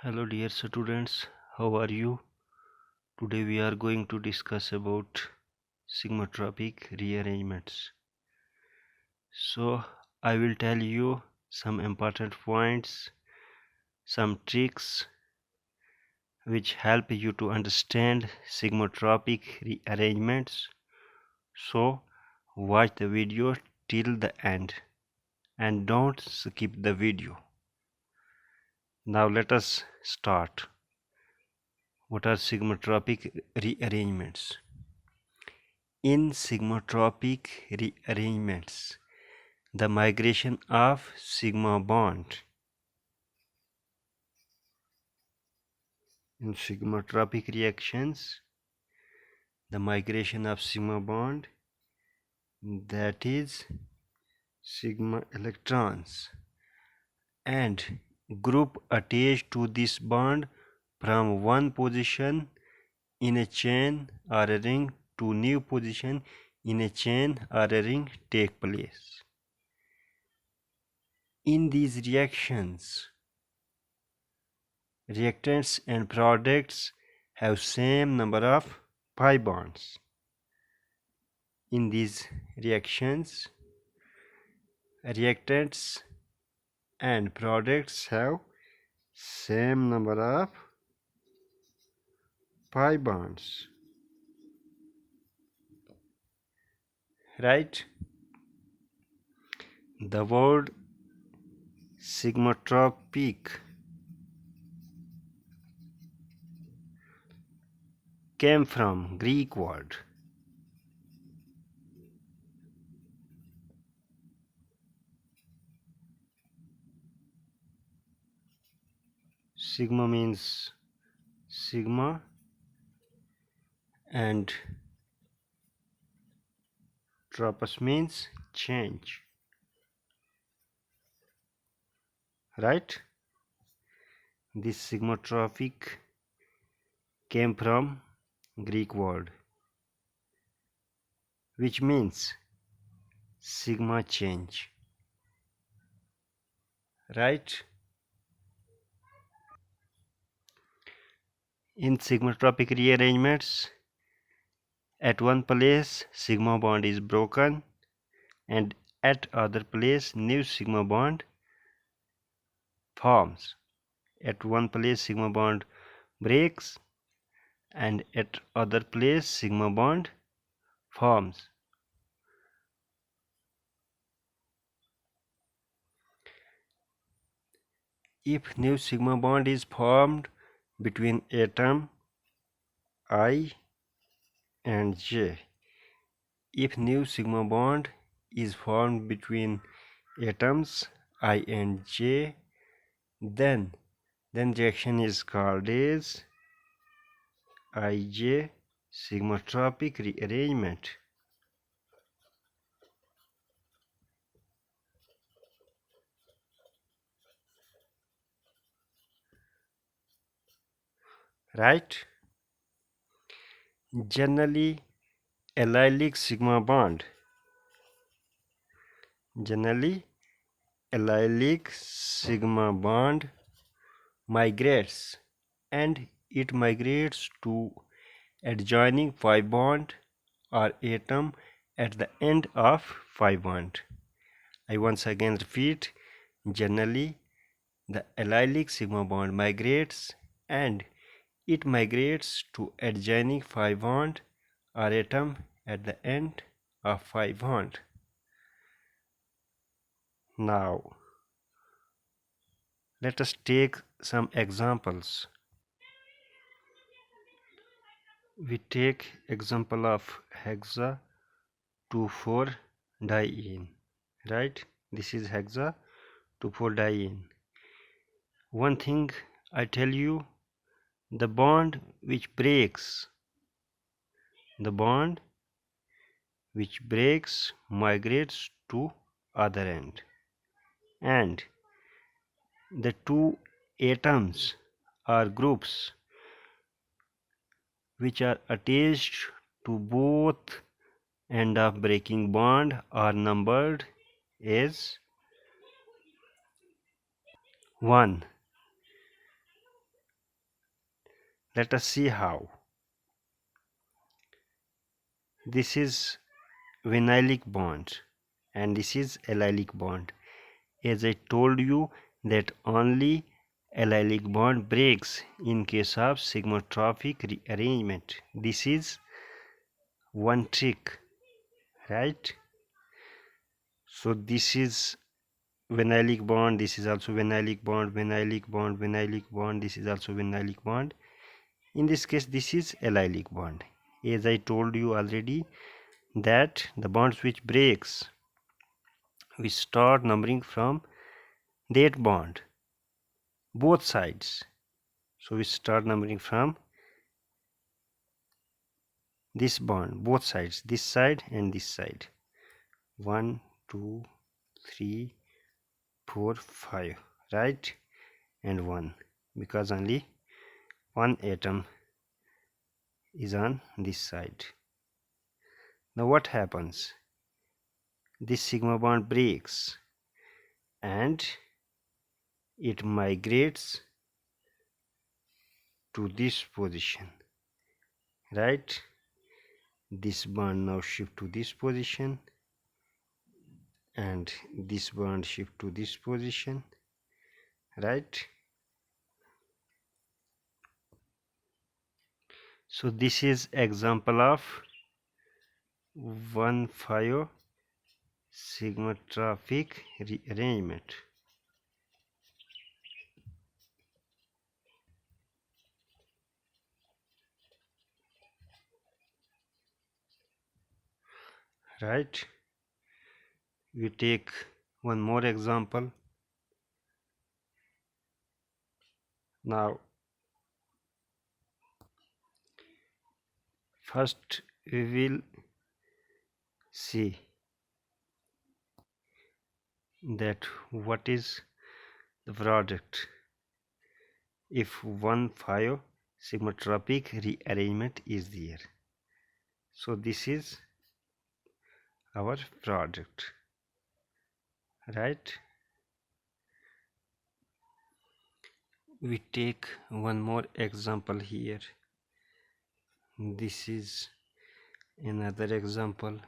Hello dear students, how are you? Today we are going to discuss about sigmatropic rearrangements. So I will tell you some important points, some tricks which help you to understand sigmatropic rearrangements. So watch the video till the end and don't skip the video. Now let us start. What are sigmatropic rearrangements? In sigmatropic rearrangements, the migration of sigma bond. In sigmatropic reactions, the migration of sigma bond, that is sigma electrons, and group attached to this bond from one position in a chain or a ring to new position in a chain or a ring take place. In these reactions, reactants and products have same number of pi bonds. In these reactions, reactants and products have same number of pi bonds, right? The word sigmatropic came from Greek word sigma, means sigma, and tropos means change, right? This sigmatropic came from Greek word which means sigma change, right? In sigmatropic rearrangements, at one place sigma bond is broken and at other place new sigma bond forms. At one place sigma bond breaks and at other place sigma bond forms. If new sigma bond is formed between atom I and J, if new sigma bond is formed between atoms I and J, then reaction is called as IJ sigmatropic rearrangement. Right? Generally, allylic sigma bond. Generally, allylic sigma bond migrates, and it migrates to adjoining pi bond or atom at the end of pi bond. I once again repeat, generally the allylic sigma bond migrates and it migrates to adjoining pi bond or atom at the end of pi bond. Now let us take some examples. We take example of hexa 2,4 diene, right? This is hexa 2,4 diene. One thing I tell you, the bond which breaks migrates to other end, and the two atoms or groups which are attached to both end of breaking bond are numbered as 1. Let us see how. This is vinylic bond and this is allylic bond. As I told you that only allylic bond breaks in case of sigmatropic rearrangement. This is one trick, right? So this is vinylic bond, this is also vinylic bond, vinylic bond, vinylic bond, this is also vinylic bond. In this case this is allylic bond. As I told you already that the bonds which breaks, we start numbering from that bond, both sides. So we start numbering from this bond, both sides, this side and this side. 1 2 3 4 5, right? And 1, because only one atom is on this side. Now what happens? This sigma bond breaks and it migrates to this position, right? This bond now shift to this position and this bond shift to this position, right? So this is example of 1,5 sigmatropic rearrangement, right? We take one more example. Now first we will see that what is the product if 1,5 sigmatropic rearrangement is there. So this is our product, right? We take one more example here. This is another example.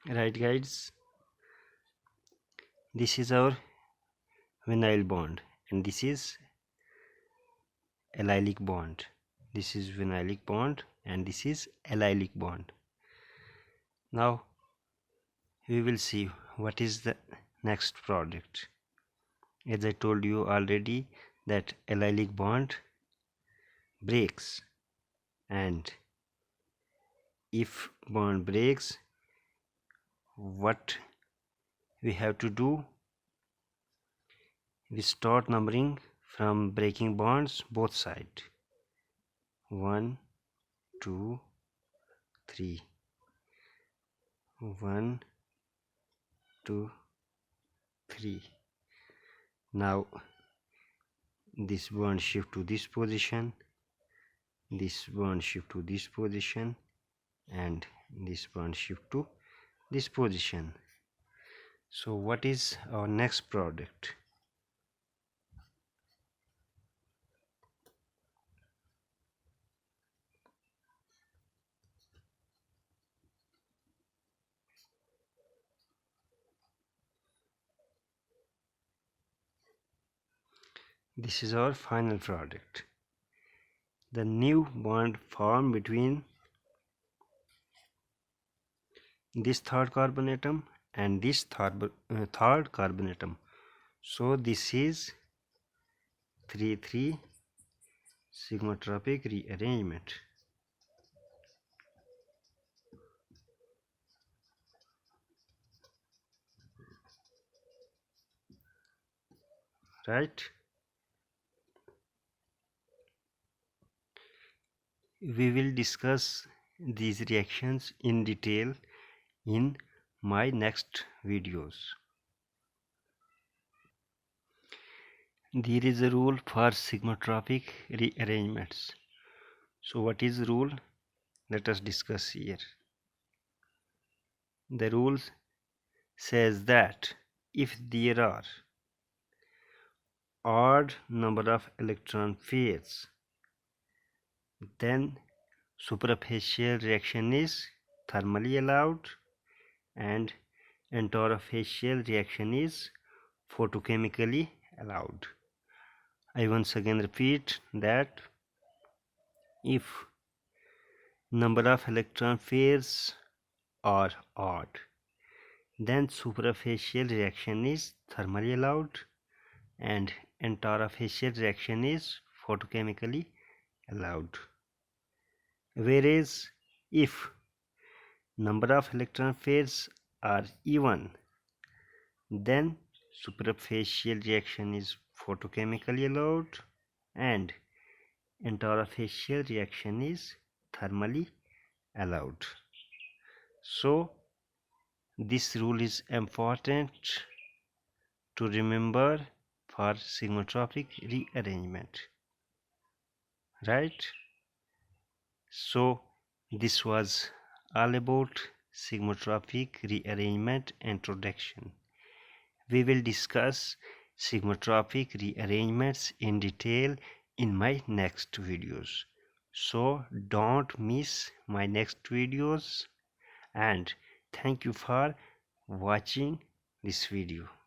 Right guys, this is our vinyl bond and this is allylic bond. This is vinylic bond and this is allylic bond. Now we will see what is the next product. As I told you already that allylic bond breaks, and if bond breaks, what we have to do? We start numbering from breaking bonds both sides. 1 2 3, 1 2 3. Now this bond shift to this position, this bond shift to this position, and this bond shift to this position. So what is our next product? This is our final product. The new bond formed between this third carbon atom and this third carbon atom. So this is 3,3 sigmatropic rearrangement. Right? We will discuss these reactions in detail in my next videos. There is a rule for sigmatropic rearrangements. So what is the rule? Let us discuss here. The rule says that if there are odd number of electron pairs, then superficial reaction is thermally allowed and interfacial reaction is photochemically allowed. I once again repeat that if number of electron pairs are odd, then superficial reaction is thermally allowed and interfacial reaction is photochemically allowed. Whereas if number of electron pairs are even, then superficial reaction is photochemically allowed and interfacial reaction is thermally allowed. So this rule is important to remember for sigmatropic rearrangement, right? So this was all about sigmatropic rearrangement introduction. We will discuss sigmatropic rearrangements in detail in my next videos. So don't miss my next videos, and thank you for watching this video.